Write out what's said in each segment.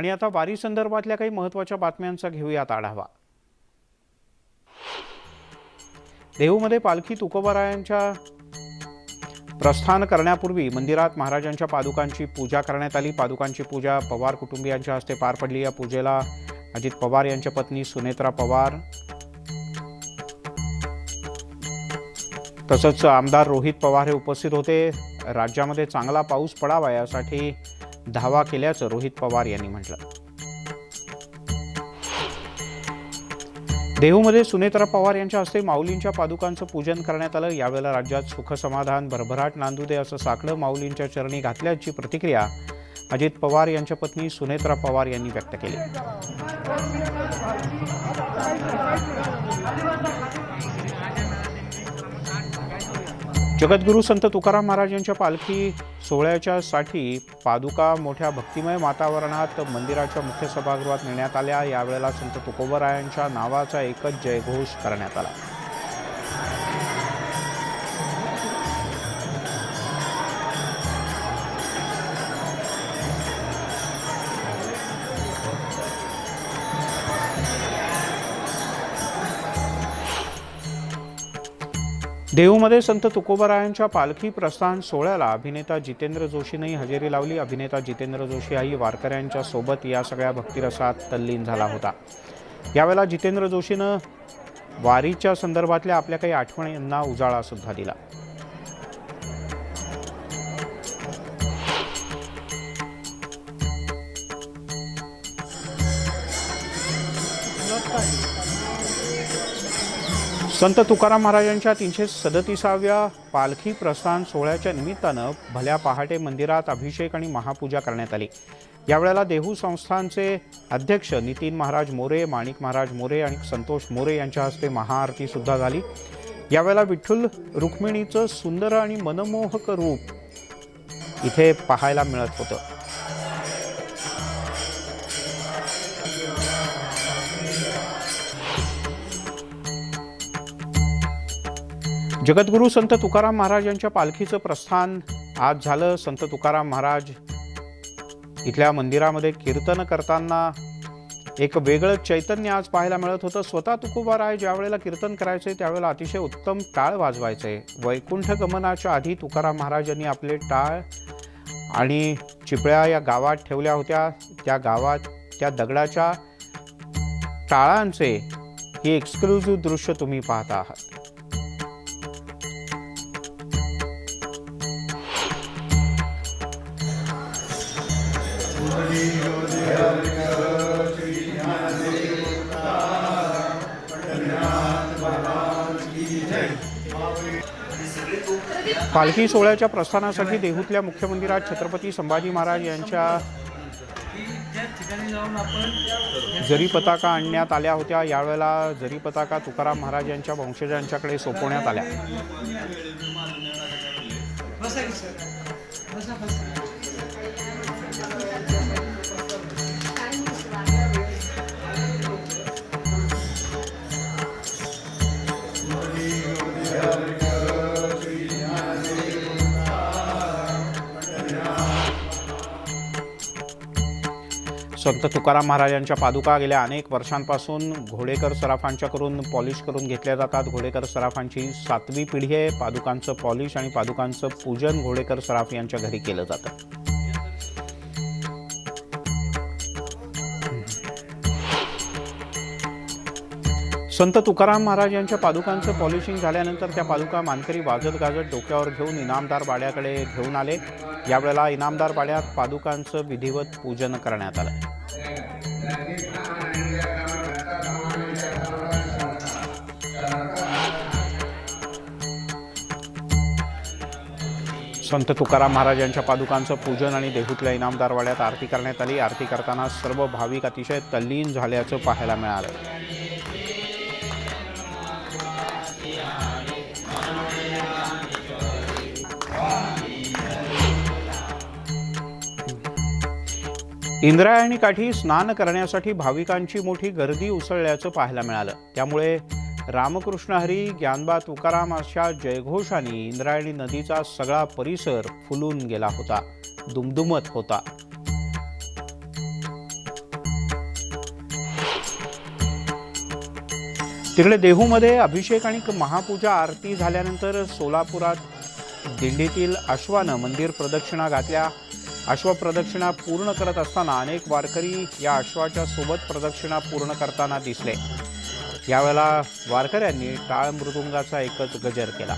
आणि आता वारी संदर्भातल्या काही महत्त्वाच्या बातम्यांचा घेऊयात आढावा। देहूमध्ये पालखी तुकोबारायांच्या प्रस्थान करण्यापूर्वी मंदिरात महाराजांच्या पादुकांची पूजा करण्यात आली। पादुकांची पूजा पवार कुटुंबियांच्या हस्ते पार पडली। या पूजेला अजित पवार यांच्या पत्नी सुनेत्रा पवार तसंच आमदार रोहित पवार हे उपस्थित होते। राज्यामध्ये चांगला पाऊस पडावा यासाठी धावा केल्याचं रोहित पवार यांनी म्हटलं। देहूमध्ये सुनेत्रा पवार यांच्या हस्ते माऊलींच्या पादुकांचं पूजन करण्यात आलं। यावेळेला राज्यात सुख समाधान भरभराट नांदू दे असं साकडं माऊलींच्या चरणी घातल्याची प्रतिक्रिया अजित पवार यांच्या पत्नी सुनेत्रा पवार यांनी व्यक्त केली। जगद्गुरू संत तुकाराम महाराज यांच्या पालखी सोहळ्याच्या साठी पादुका मोठ्या भक्तिमय वातावरणात मंदिराच्या मुख्य सभागृहात नेण्यात आल्या। यावेळेला संत तुकोबारायांच्या नावाचा एकच जयघोष करण्यात आला। देहूमध्ये संत तुकोबारायांच्या पालखी प्रस्थान सोहळ्याला अभिनेता जितेंद्र जोशीनेही हजेरी लावली। अभिनेता जितेंद्र जोशी हाही वारकऱ्यांच्या सोबत या सगळ्या भक्तिरसात तल्लीन झाला होता। यावेळेला जितेंद्र जोशीनं वारीच्या संदर्भातल्या आपल्या काही आठवणींना उजाळा सुद्धा दिला। संत तुकाराम महाराजांच्या 337व्या पालखी प्रस्थान सोहळ्याच्या निमित्तानं भल्या पहाटे मंदिरात अभिषेक आणि महापूजा करण्यात आली। यावेळेला देहू संस्थानचे अध्यक्ष नितीन महाराज मोरे, माणिक महाराज मोरे आणि संतोष मोरे यांच्या हस्ते महाआरती सुद्धा झाली। यावेळेला विठ्ठल रुक्मिणीचं सुंदर आणि मनमोहक रूप इथे पाहायला मिळत होतं। जगद्गुरू संत तुकाराम महाराज यांच्या पालखीचं प्रस्थान आज झालं। संत तुकाराम महाराज इथल्या मंदिरामध्ये कीर्तन करताना एक वेगळं चैतन्य आज पाहायला मिळत होतं। स्वतः तुकोबाराय ज्या वेळेला कीर्तन करायचे त्यावेळेला अतिशय उत्तम टाळ वाजवायचे। वैकुंठ गमनाच्या आधी तुकाराम महाराजांनी आपले टाळ आणि चिपळ्या या गावात ठेवल्या होत्या। त्या गावात त्या दगडाच्या टाळांचे हे एक्सक्लुझिव्ह दृश्य तुम्ही पाहता आहात। पालखी सोहळ्याच्या प्रस्थानासाठी देहूतल्या मुख्य मंदिरात छत्रपती संभाजी महाराज यांच्या जरी पताका आणण्यात आल्या होत्या। यावेळेला जरी पताका तुकाराम महाराज यांच्या वंशजांच्याकडे सोपवण्यात आल्या। संत तुकाराम महाराजांच्या पादुका गेल्या अनेक वर्षांपासून घोडेकर सराफांच्याकडून पॉलिश करून घेतल्या जातात। घोडेकर सराफांची 7वी पिढी आहे। पादुकांचं पॉलिश आणि पादुकांचं पूजन घोडेकर सराफ यांच्या घरी केलं जातं। संत तुकाराम महाराज यांच्या पादुकांचं पॉलिशिंग झाल्यानंतर त्या पादुका मानकरी वाजत गाजत डोक्यावर घेऊन इनामदार बाड्याकडे घेऊन आले। यावेळेला इनामदार बाड्यात पादुकांचं विधिवत पूजन करण्यात आलं। संत तुकाराम महाराजांच्या पादुकांचं पूजन आणि देहूतल्या इनामदार वाड्यात आरती करण्यात आली। आरती करताना सर्व भाविक अतिशय तल्लीन झाल्याचं पाहायला मिळालं। इंद्रायणी काठी स्नान करण्यासाठी भाविकांची मोठी गर्दी उसळल्याचं पाहायला मिळालं। त्यामुळे रामकृष्ण हरी, ज्ञानबा तुकाराम अशा जयघोषांनी इंद्रायणी नदीचा सगळा परिसर फुलून गेला होता, दुमदुमत होता। तिकडे देहूमध्ये अभिषेक आणि महापूजा आरती झाल्यानंतर सोलापुरात दिंडीतील अश्वानं मंदिर प्रदक्षिणा घातल्या। अश्वप्रदक्षिणा पूर्ण करत असताना अनेक वारकरी या अश्वाच्या सोबत प्रदक्षिणा पूर्ण करताना दिसले। यावेळेला वारकऱ्यांनी टाळ मृदुंगाचा एकच गजर केला।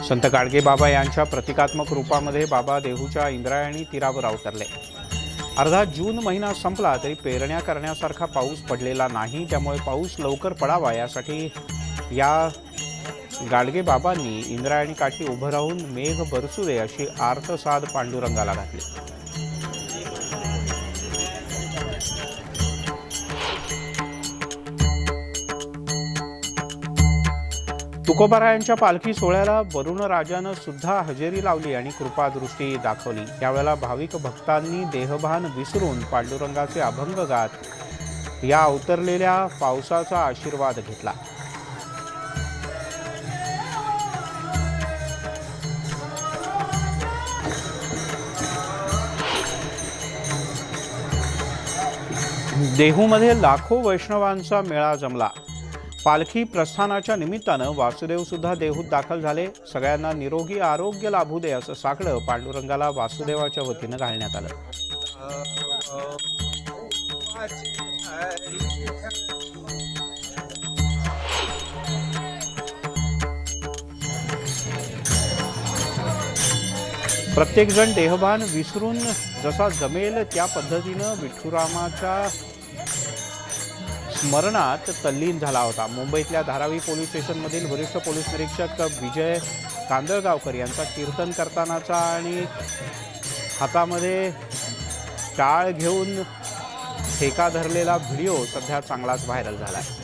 संत गाडगे बाबा यांच्या प्रतिकात्मक रूपामध्ये बाबा देहूच्या इंद्रायणी तीरावर अवतरले। अर्धा जून महिना संपला तरी पेरण्या करण्यासारखा पाऊस पडलेला नाही, त्यामुळे पाऊस लवकर पडावा यासाठी या गाडगे बाबांनी इंद्रायणी काठी उभं राहून मेघ बरसू दे अशी आर्तसाद पांडुरंगाला घातली। तुकोबारायांच्या पालखी सोहळ्याला वरुण राजानं सुद्धा हजेरी लावली आणि कृपादृष्टी दाखवली। यावेळेला भाविक भक्तांनी देहभान विसरून पांडुरंगाचे अभंग गात या अवतरलेल्या पावसाचा आशीर्वाद घेतला। देहूमध्ये लाखो वैष्णवांचा मेळा जमला। पालखी प्रस्थानाच्या निमित्तानं वासुदेव सुद्धा देहूत दाखल झाले। सगळ्यांना निरोगी आरोग्य लाभू दे असं साकडं पांडुरंगाला वासुदेवाच्या वतीनं घालण्यात आलं। प्रत्येक जण देहभान विसरून जसा जमेल त्या पद्धतीनं विठुरामाच्या स्मरणात तल्लीन झाला होता। मुंबईतल्या धारावी पोलीस स्टेशनमधील वरिष्ठ पोलीस निरीक्षक विजय कांदळगावकर यांचा कीर्तन करतानाचा आणि हातामध्ये टाळ घेऊन ठेका धरलेला व्हिडिओ सध्या चांगलाच व्हायरल झाला आहे।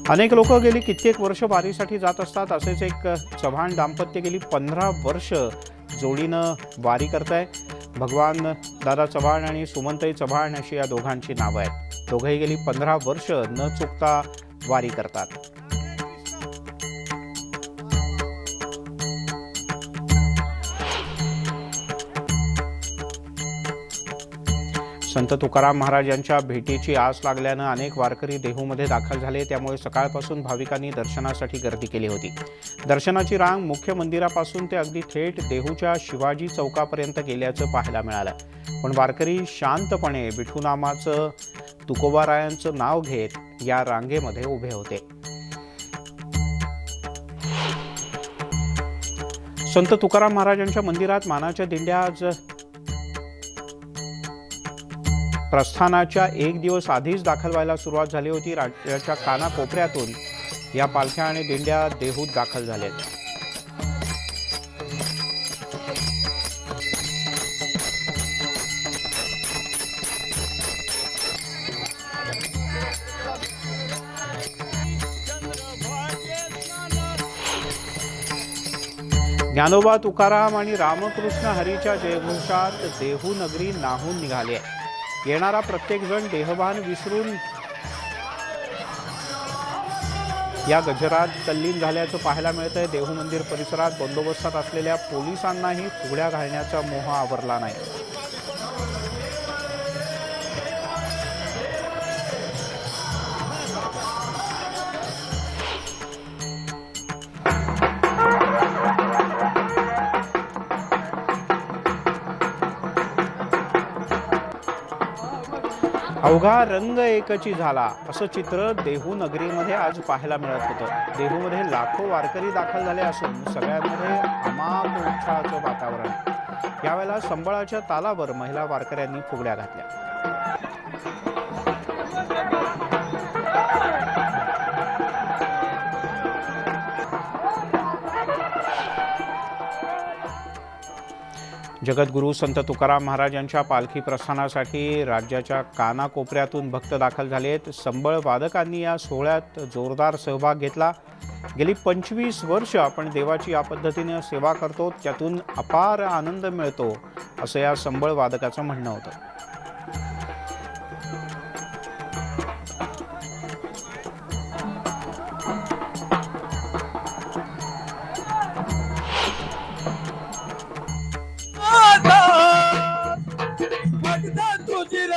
अनेक लोक गेली कित्येक वर्ष वारीसाठी जात असतात। असेच एक चव्हाण दाम्पत्य गेली 15 वर्ष जोडीनं वारी करताय। भगवान दादा चव्हाण आणि सुमनताई चव्हाण अशी या दोघांची नावं आहेत। दोघंही गेली 15 वर्ष न चुकता वारी करतात। संत तुकाराम महाराज यांच्या भेटीची आस लागल्यानं अनेक वारकरी देहूमध्ये दाखल झाले, त्यामुळे सकाळपासून भाविकांनी दर्शनासाठी गर्दी केली होती। दर्शनाची रांग मुख्य मंदिरापासून ते अगदी थेट देहूच्या शिवाजी चौकापर्यंत गेल्याचं पाहायला मिळालं। पण वारकरी शांतपणे विठुनामाचं तुकोबारायांचं नाव घेत या रांगेमध्ये उभे होते। संत तुकाराम महाराजांच्या मंदिरात मानाच्या दिंड्या आज प्रस्थानाच्या एक दिवस आधीच दाखल व्हायला सुरुवात झाली होती। राज्याच्या कानाकोपऱ्यातून या पालख्या आणि दिंड्या देहूत दाखल झाल्यात। ज्ञानोबा तुकाराम आणि रामकृष्ण हरीच्या जयघोषात देहू नगरी नाहून निघाली आहे। येणारा प्रत्येक जण देहभान विसरून या गजरात तल्लीन झाल्याचं पाहायला मिळतंय। देहू मंदिर परिसरात बंदोबस्तात असलेल्या पोलिसांनाही फुगड्या घालण्याचा मोह आवरला नाही। अवघा रंग एकची झाला असं चित्र देहू नगरीमध्ये आज पाहायला मिळत होतं। देहूमध्ये लाखो वारकरी दाखल झाले असून सगळ्यांमध्ये अमाप उत्साहाचं वातावरण। यावेळेला संबळाच्या तालावर महिला वारकऱ्यांनी फुगड्या घातल्या। जगद्गुरू संत तुकाराम महाराजांच्या पालखी प्रस्थानासाठी राज्याच्या कानाकोपऱ्यातून भक्त दाखल झालेत। संबळ वादकांनी या सोहळ्यात जोरदार सहभाग घेतला। गेली 25 वर्ष आपण देवाची या पद्धतीने सेवा करतो, त्यातून अपार आनंद मिळतो असं या संबळ वादकाचं म्हणणं होतं।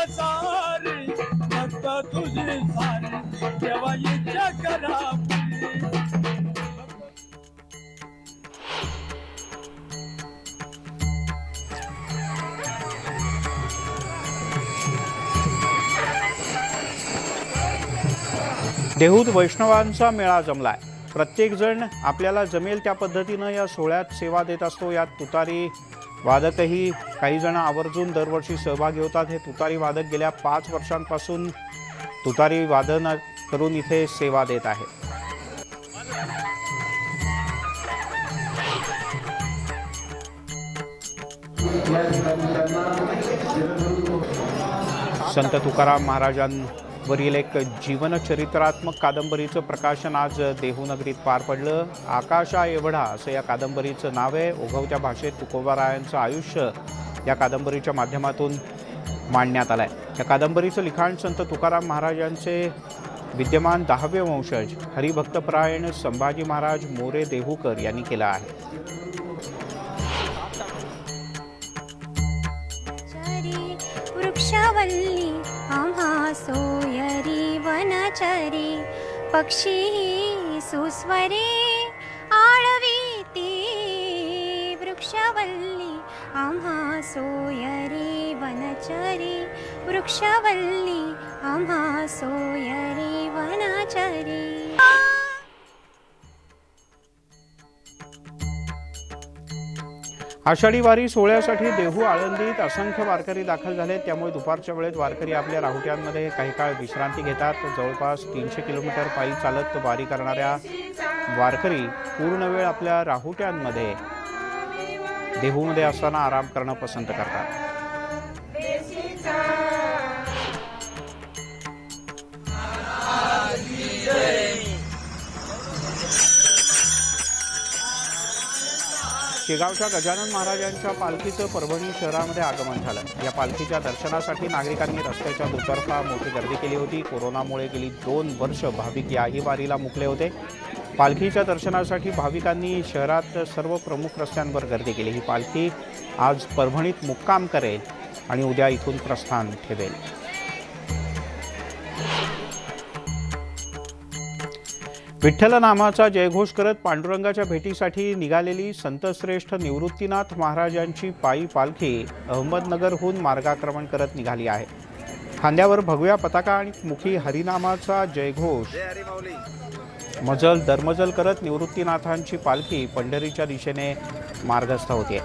सारी भक्त तुझी सारी देवा इच्छा करा देहूत वैष्णवांचा मेळा जमलाय। प्रत्येक जण आपल्याला जमेल त्या पद्धतीनं या सोहळ्यात सेवा देत असतो। यात तुतारी वादकही काही जण आवर्जून दरवर्षी सहभागी होतात। हे तुतारी वादक गेल्या 5 वर्षांपासून तुतारी वादन करून इथे सेवा देत आहेत। संत तुकाराम महाराजांवरील एक जीवनचरित्रात्मक कादंबरीचं प्रकाशन आज देहूनगरीत पार पडलं। आकाशा एवढा असं या कादंबरीचं नाव आहे। ओघवत्या भाषेत तुकोबारायांचं आयुष्य या कादंबरीच्या माध्यमातून मांडण्यात आलंय। या कादंबरीचं लिखाण संत तुकाराम महाराजांचे विद्यमान 10वे वंशज हरिभक्तपरायण संभाजी महाराज मोरे देहूकर यांनी केलं आहे। वृक्षवल्ली आम्हा सोयरी वनचरी पक्षी सुस्वरे आळवीती वृक्षवल्ली आम्हा सोयरी वनचरी वृक्षवल्ली आम्हा सोयरी वनचरी। आषाढी वारी सोहळ्यासाठी देहू आळंदीत असंख्य वारकरी दाखल झाले। त्यामुळे दुपारच्या वेळेत वारकरी आपल्या राहुट्यांमध्ये काही काळ विश्रांती घेतात। जवळपास 300 किलोमीटर पायी चालत वारी करणाऱ्या वारकरी पूर्ण वेळ आपल्या राहुट्यांमध्ये देहूमध्ये असताना आराम करणं पसंत करतात। शेगावच्या गजानन महाराजांच्या पालखीचं परभणी शहरामध्ये आगमन झालं। या पालखीच्या दर्शनासाठी नागरिकांनी रस्त्याच्या दुतर्फा मोठी गर्दी केली होती। कोरोनामुळे गेली 2 वर्ष भाविक याही वारीला मुकले होते। पालखीच्या दर्शनासाठी भाविकांनी शहरात सर्व प्रमुख रस्त्यांवर गर्दी केली। ही पालखी आज परभणीत मुक्काम करेल आणि उद्या इथून प्रस्थान ठेवेल। विठ्ठल नामाचा जयघोष करत पांडुरंगाच्या भेटीसाठी निघालेली संतश्रेष्ठ निवृत्तीनाथ महाराजांची पायी पालखी अहमदनगरहून मार्गाक्रमण करत निघाली आहे। खांद्यावर भगव्या पताका आणि मुखी हरिनामाचा जयघोष मजल दरमजल करत निवृत्तीनाथांची पालखी पंढरीच्या दिशेने मार्गस्थ होते।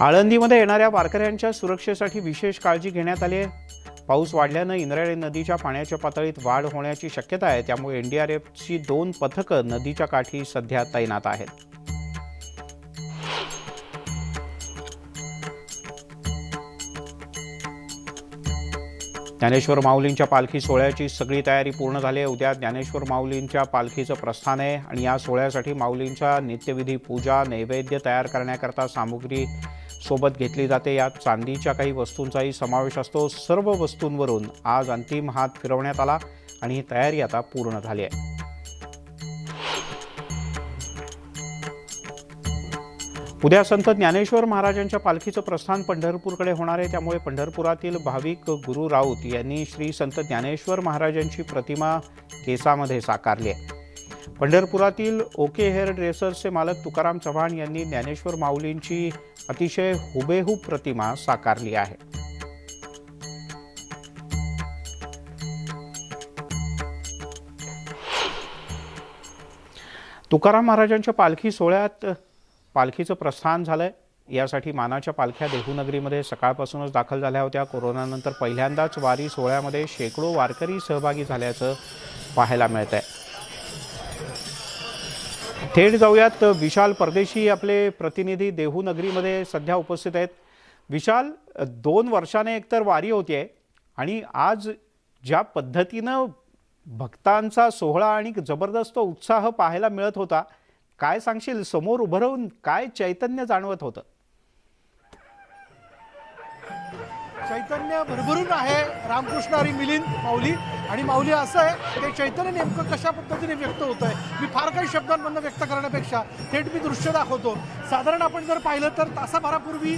आळंदीमध्ये येणाऱ्या वारकऱ्यांच्या सुरक्षेसाठी विशेष काळजी घेण्यात आली आहे। पाऊस वाढल्यानं इंद्रायणी नदीच्या पाण्याच्या पातळीत वाढ होण्याची शक्यता आहे। त्यामुळे एनडीआरएफची 2 पथकं नदीच्या काठी सध्या तैनात आहेत। ज्ञानेश्वर माऊलींच्या पालखी सोहळ्याची सगळी तयारी पूर्ण झाली आहे। उद्या ज्ञानेश्वर माऊलींच्या पालखीचं प्रस्थान आहे आणि या सोहळ्यासाठी माऊलींच्या नित्यविधी पूजा नैवेद्य तयार करण्याकरता सामुग्री सोबत घेतली जाते। यात चांदीच्या काही वस्तूंचाही समावेश असतो। सर्व वस्तूंवरून आज अंतिम हात फिरवण्यात आला आणि ही तयारी आता पूर्ण झाली आहे। उद्या संत ज्ञानेश्वर महाराजांच्या पालखीचं प्रस्थान पंढरपूरकडे होणार आहे। त्यामुळे पंढरपुरातील भाविक गुरु राऊत यांनी श्री संत ज्ञानेश्वर महाराजांची प्रतिमा केसामध्ये साकारली आहे। पंढरपुरातील ओके हेअर ड्रेसर्सचे मालक तुकाराम चव्हाण यांनी ज्ञानेश्वर माऊलींची अतिशय हुबेहूब प्रतिमा साकारली आहे। तुकाराम महाराजांच्या पालखी सोहळ्यात पालखीचं प्रस्थान झालंय। यासाठी मानाच्या पालख्या देहूनगरीमध्ये सकाळपासूनच दाखल झाल्या होत्या। कोरोनानंतर पहिल्यांदाच वारी सोहळ्यामध्ये शेकडो वारकरी सहभागी झाल्याचं पाहायला मिळतंय। थेट जाऊयात, विशाल परदेशी आपले प्रतिनिधी देहूनगरीमध्ये सध्या उपस्थित आहेत। विशाल, 2 वर्षाने एकतर वारी होतीये आणि आज ज्या पद्धतीनं भक्तांचा सोहळा आणि जबरदस्त उत्साह पाहायला मिळत होता, काय सांगशील? समोर उभं राहून काय चैतन्य जाणवत होतं? चैतन्य भरभरून आहे रामकृष्ण हरी मिलिंद माऊली. आणि माऊली असं आहे ते चैतन्य नेमकं कशा पद्धतीने व्यक्त होत आहे मी फार काही शब्दांमधून व्यक्त करण्यापेक्षा थेट मी दृश्य दाखवतो. साधारण आपण जर पाहिलं तर तासाभरापूर्वी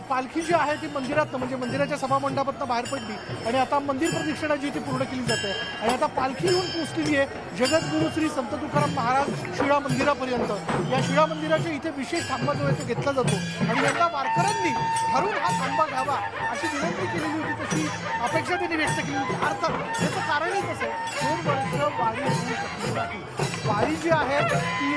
पालखी जी आहे ती मंदिरात म्हणजे मंदिराच्या सभामंडपातून बाहेर पडली आणि आता मंदिर प्रदक्षिणा जी ती पूर्ण केली जाते आणि आता पालखी येऊन पोहोचलेली आहे जगद्गुरू श्री संत तुकाराम महाराज शिळा मंदिरापर्यंत. या शिळा मंदिराच्या इथे विशेष थांबा जो आहे तो घेतला जातो आणि यंदा वारकऱ्यांनी ठरवून हा थांबा घ्यावा अशी विनंती केलेली होती, तशी अपेक्षा त्यांनी व्यक्त केली होती. अर्थात याचं कारणही कसं आहे 2 वर्ष वारी होऊ शकली नाही. वारी जी आहे ती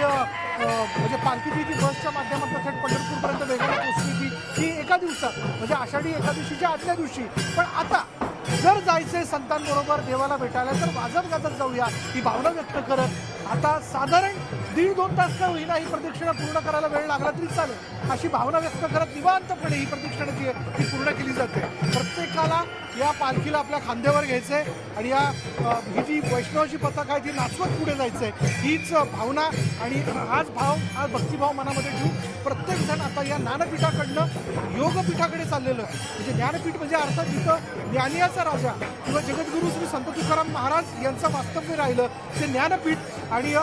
म्हणजे पालखी जी ती बसच्या माध्यमातून थेट पंढरपूरपर्यंत वेगाने पोहोचली ती एका दिवसात म्हणजे आषाढी एकादशीच्या आदल्या दिवशी. पण आता जर जायचंय संतांबरोबर देवाला भेटायला तर वाजत गाजत जाऊया ही भावना व्यक्त करत आता साधारण 1.5-2 तास का होईना ही प्रदक्षिणा पूर्ण करायला वेळ लागला तरी चालेल अशी भावना व्यक्त करत निवांतपणे ही प्रदक्षिणा जी आहे ती पूर्ण केली जाते. प्रत्येकाला या पालखीला आपल्या खांद्यावर घ्यायचंय आणि या ही जी वैष्णवाची पताका आहे ती नाचवत पुढे जायचंय हीच भावना आणि हा भक्तिभाव मनामध्ये ठेवून प्रत्येकजण आता या ज्ञानपीठाकडनं योगपीठाकडे चाललेलं आहे. म्हणजे ज्ञानपीठ म्हणजे अर्थात जिथं ज्ञानियाचा राजा किंवा जगद्गुरू श्री संत तुकाराम महाराज यांचं वास्तव्य राहिलं ते ज्ञानपीठ आणि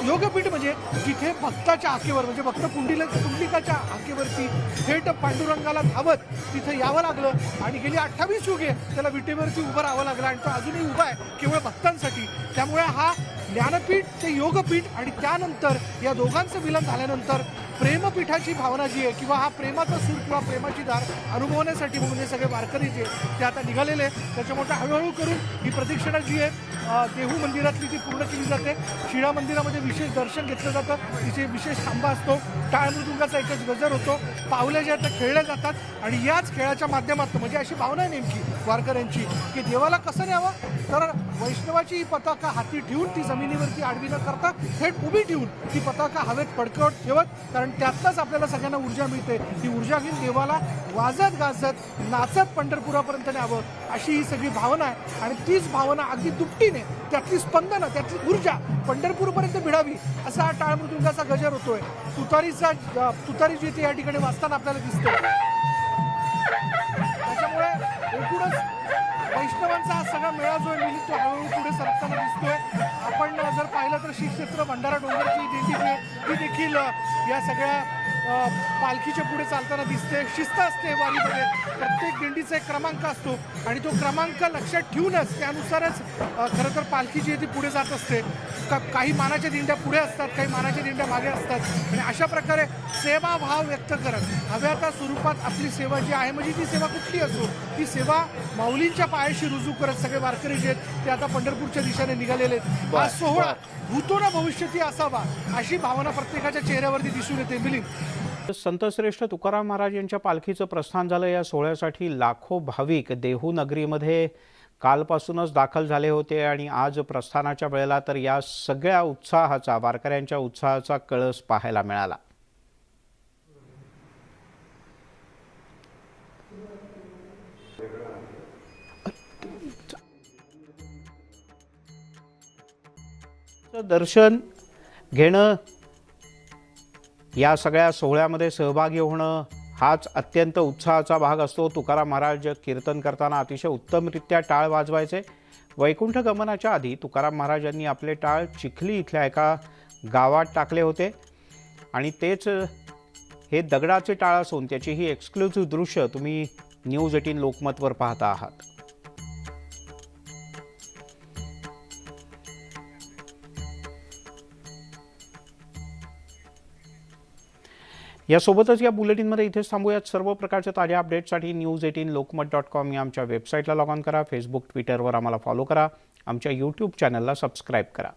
योगपीठ म्हणजे जिथे भक्ताच्या हाकेवर म्हणजे भक्त पुंडलिकाच्या हाकेवरती थेट पांडुरंगाला धावत तिथे यावं लागलं आणि गेली 28 युगे त्याला विटेवरती उभं राहावं लागलं आणि तो अजूनही उभा आहे केवळ भक्तांसाठी. त्यामुळे हा ज्ञानपीठ ते योगपीठ आणि त्यानंतर या दोघांचं मिलन झाल्यानंतर प्रेमपीठाची भावना जी आहे किंवा हा प्रेमाचा सूर किंवा प्रेमाची धार अनुभवण्यासाठी म्हणून हे सगळे वारकरी जे ते आता निघालेले आहेत. त्याच्यामुळे हळूहळू करून ही प्रदक्षिणा जी आहे देहू मंदिरातली ती पूर्ण केली जाते. शिळा मंदिरामध्ये विशेष दर्शन घेतलं जातं, तिथे विशेष थांबा असतो, टाळ मृदुंगाचा एकच गजर होतो, पावल्या ज्या त्या खेळल्या जातात आणि याच खेळाच्या माध्यमातून म्हणजे अशी भावना आहे नेमकी वारकऱ्यांची की देवाला कसं न्यावं तर वैष्णवाची ही पताका हाती ठेवून ती जमिनीवरती आडवी न करता थेट उभी ठेवून ती पताका हवेत फडकवत ठेवत कारण त्यातनंच आपल्याला सगळ्यांना ऊर्जा मिळते. ती ऊर्जा घेऊन देवाला वाजत गाजत नाचत पंढरपुरापर्यंत न्यावं अशी ही सगळी भावना आहे आणि तीच भावना अगदी दुपटीने त्यातली स्पंदनं त्यातली ऊर्जा पंढरपूरपर्यंत भिडावी असा हा टाळ मृदुंगाचा गजर होतोय. तुतारी जी ती या ठिकाणी वाजताना आपल्याला दिसते. त्याच्यामुळे एकूणच वैष्णवांचा हा सगळा मेळा जो आहे मिलित तो हळूहळू पुढे सरकताना दिसतोय. आपण जर पाहिलं तर श्री क्षेत्र भंडारा डोंगरची दिंडी जी आहे ती देखील या सगळ्या पालखीच्या पुढे चालताना दिसते. शिस्त असते वारीमध्ये, प्रत्येक दिंडीचा एक क्रमांक असतो आणि तो क्रमांक लक्षात ठेवूनच त्यानुसारच खरं तर पालखी जी आहे ती पुढे जात असते. काही मानाच्या दिंड्या पुढे असतात, काही मानाच्या दिंड्या मागे असतात आणि अशा प्रकारे सेवाभाव व्यक्त करत हव्या त्या स्वरूपात आपली सेवा जी आहे म्हणजे ती सेवा कुठली असो ती सेवा माऊलींच्या पायाशी रुजू करत सगळे वारकरी जे आहेत ते आता पंढरपूरच्या दिशेने निघालेले आहेत. हा सोहळा भूतो ना भविष्यती असावा अशी भावना प्रत्येकाच्या चेहऱ्यावरती दिसून येते. मिलिंद संतश्रेष्ठ तुकाराम महाराज यांच्या पालखीचं प्रस्थान झालं. या सोहळ्यासाठी लाखो भाविक देहू नगरीमध्ये कालपासूनच दाखल झाले होते आणि आज प्रस्थानाच्या वेळेला तर या सगळ्या उत्साहाचा वारकऱ्यांच्या उत्साहाचा कळस पाहायला मिळाला. दर्शन घेणं या सगळ्या सोहळ्यामध्ये सहभागी होणं हाच अत्यंत उत्साहाचा भाग असतो. तुकाराम महाराज कीर्तन करताना अतिशय उत्तमरित्या टाळ वाजवायचे. वैकुंठ गमनाच्या आधी तुकाराम महाराजांनी आपले टाळ चिखली इथल्या एका गावात टाकले होते आणि तेच हे दगडाचे टाळ असून त्याची ही एक्सक्लुझिव्ह दृश्य तुम्ही न्यूज 18 लोकमतवर पाहता आहात. यासोबतच या बुलेटिनमध्ये इथेच थांबूयात. सर्व प्रकारच्या ताज्या अपडेट्ससाठी news18lokmat.com या आमच्या वेबसाईटला लॉग ऑन करा. फेसबुक ट्विटरवर आम्हाला फॉलो करा. आमच्या यूट्यूब चॅनलला सबस्क्राईब करा.